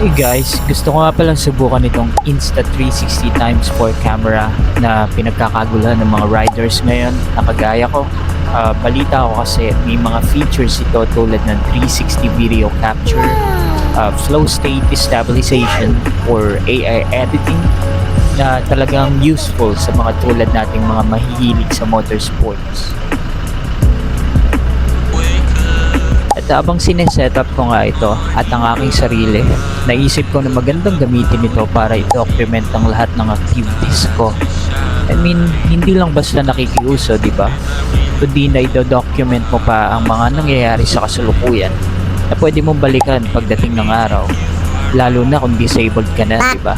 Hey guys, gusto ko nga palang subukan itong Insta360x4 camera na pinagkakaguluhan ng mga riders ngayon na kagaya ko. Balita ko kasi may mga features ito tulad ng 360 video capture, flow state stabilization or AI editing na talagang useful sa mga tulad nating mga mahihilig sa motorsports. At habang sinesetup ko nga ito at ang aking sarili, naisip ko na magandang gamitin ito para i-document ang lahat ng activities ko. I mean, hindi lang basta nakikiuso, di ba? Kundi na i-document mo pa ang mga nangyayari sa kasalukuyan na pwede mong balikan pagdating ng araw. Lalo na kung disabled ka na, di ba?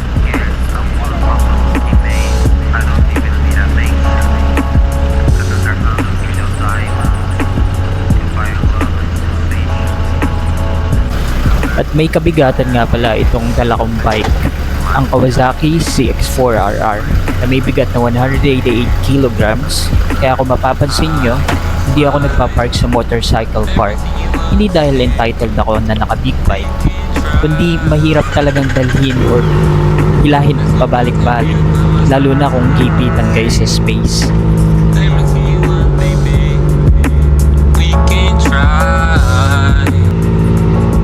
At may kabigatan nga pala itong dala kong bike, ang Kawasaki CX-4RR na may bigat na 188 kilograms. Kaya kung mapapansin nyo, hindi ako nagpa-park sa motorcycle park. Hindi dahil entitled ako na naka-big bike, kundi mahirap talagang dalhin or hilahin pabalik-balik, lalo na kung kipitan kayo sa space.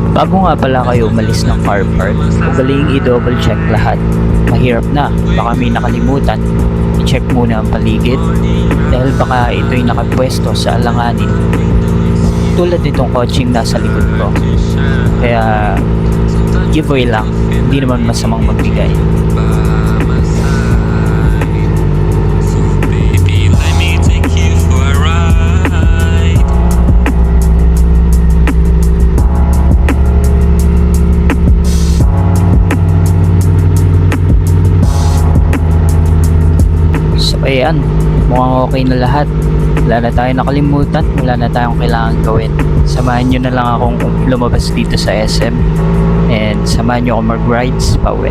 Bago nga pala kayo umalis ng car park, ugaling i-double check lahat. Mahirap na, baka may nakalimutan. I-check muna ang paligid dahil baka ito'y nakapwesto sa alanganin. Tulad nitong coaching nasa likod ko. Kaya giveaway lang, hindi naman masamang magbigay. Ayan, mukhang okay na lahat. Wala na tayong nakalimutan, wala na tayong kailangan gawin. Samahan nyo na lang akong lumabas dito sa SM and samahan nyo ako mag-rides pa uwi.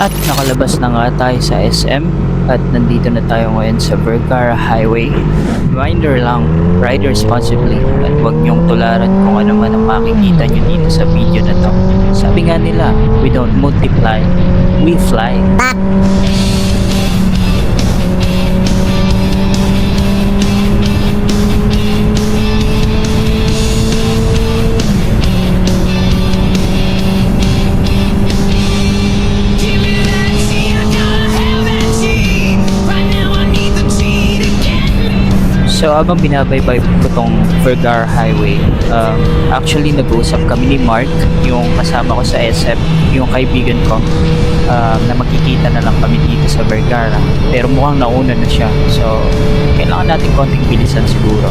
At nakalabas na nga tayo sa SM at nandito na tayo ngayon sa Vergara Highway. Reminder lang, ride responsibly at huwag niyong tularan kung ano man ang makikita niyo dito sa video na to. Sabi nga nila, we don't multiply, we fly. So habang binabaybay ko tong Vergara Highway, actually nag-uusap kami ni Mark, yung kasama ko sa SM, yung kaibigan ko, na magkikita na lang kami dito sa Vergara. Pero mukhang nauna na siya, so kailangan natin konting bilisan siguro.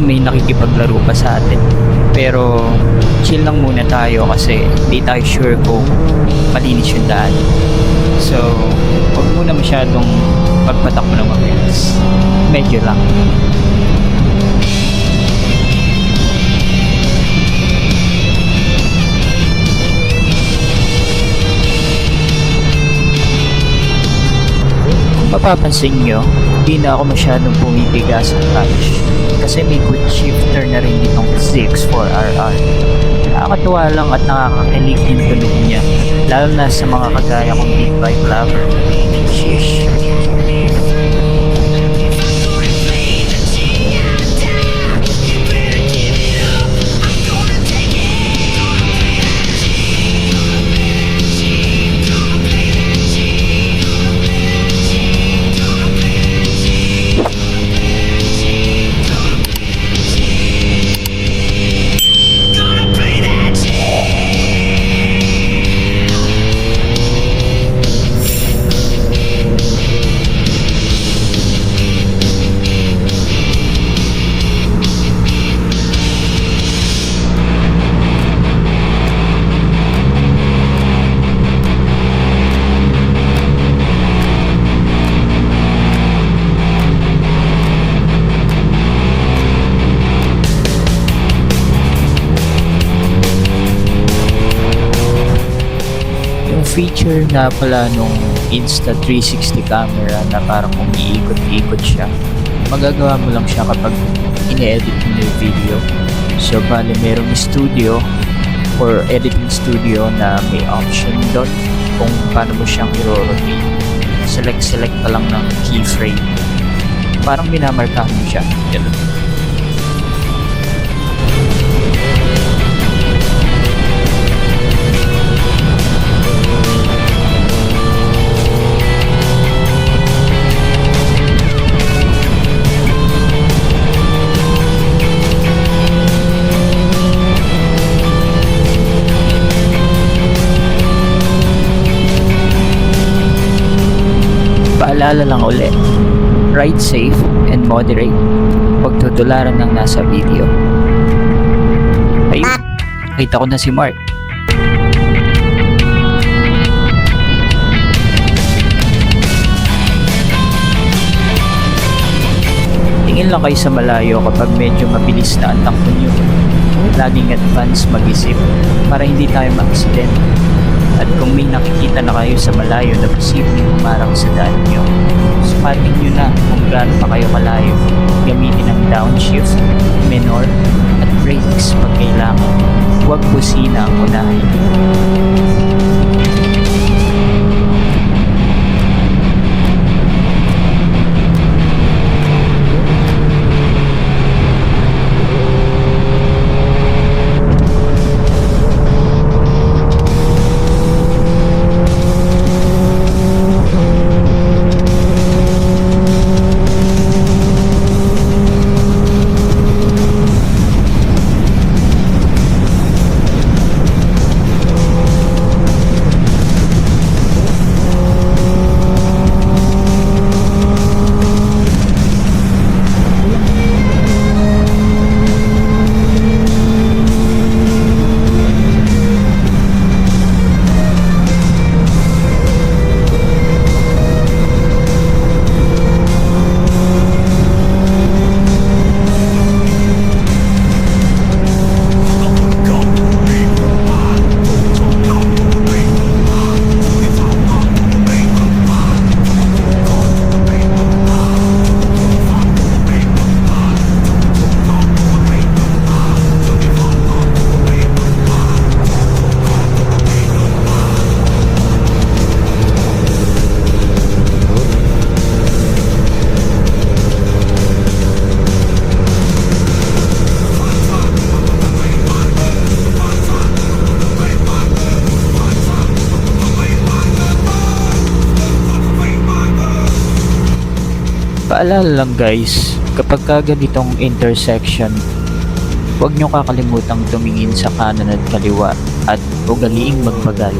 may nakikipaglaro pa sa atin. Pero chill lang muna tayo kasi hindi tayo sure kung malinis yung daan. So, huwag muna masyadong magpatakbo ng mabilis. Medyo lang. Kung mapapansin nyo, hindi na ako masyadong bumibiga sa clutch kasi may good shifter na rin itong ZX4RR. Nakakatuwa lang at nakakakilig yung tunog niya, lalo na sa mga kagaya kong big bike lover. Sheesh. Feature nga pala nung Insta360 camera na parang umiikot-ikot siya. Magagawa mo lang siya kapag ine-edit mo yung video. So, bali merong studio or editing studio na may option doon kung paano mo siyang i-rotate. Select ka lang ng keyframe. Parang minamarkahan mo siya. Ganun. Paalala lang ulit, ride safe and moderate. Huwag tutularan ng nasa video. Ayun, kita ko na si Mark. Tingin lang kayo sa malayo kapag medyo mabilis na ang takbo nyo. Laging advance mag-isip para hindi tayo ma-accident. At kung may nakikita na kayo sa malayo na posibleng humarang sa daan nyo, spotting nyo na kung gaano pa kayo malayo. Gamitin ang downshift, menor, at brakes pag kailangan. Huwag busina ang unahin. Paalala lang guys, kapag ganitong intersection, huwag nyo kakalimutang tumingin sa kanan at kaliwa at ugaliing magbagal.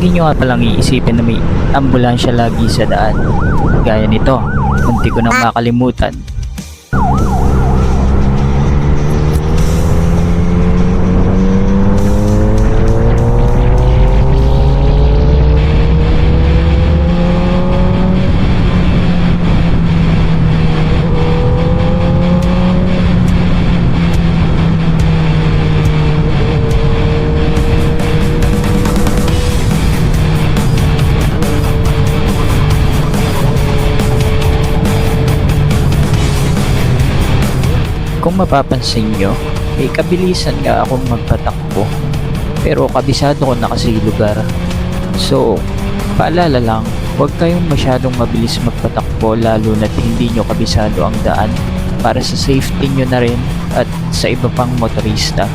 Lagi nyo nga palang iisipin na may ambulansya lagi sa daan. Gaya nito, munti ko nang makalimutan. Kung mapapansin nyo, may kabilisan nga akong magpatakbo. Pero kabisado ko na kasi yung lugar. So, paalala lang, huwag kayong masyadong mabilis magpatakbo lalo na't hindi nyo kabisado ang daan para sa safety nyo na rin at sa iba pang motorista.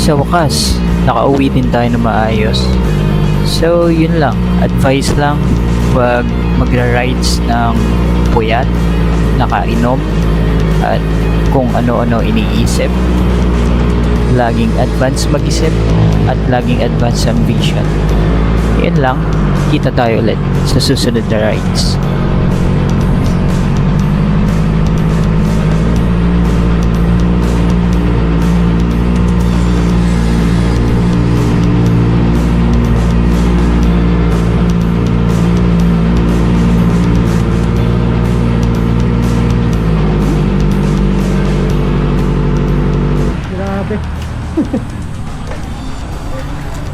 Sa wakas, nakauwi din tayo na maayos. So, yun lang. Advice lang, huwag magra-rides ng puyat, nakainom, at kung ano-ano iniisip. Laging advance mag-isip at laging advance ang vision. Yan lang, kita tayo ulit sa susunod na rides.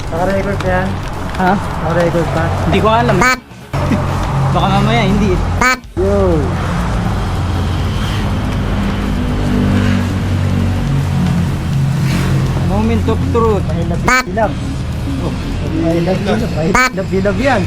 Naka-record pa yan? Ha? Naka-record pa? Hindi ko alam. Baka mamaya hindi. Yo! moment of truth. Mahilab-hilab. Oh, mahilab-hilab. Mahilab-hilab yan.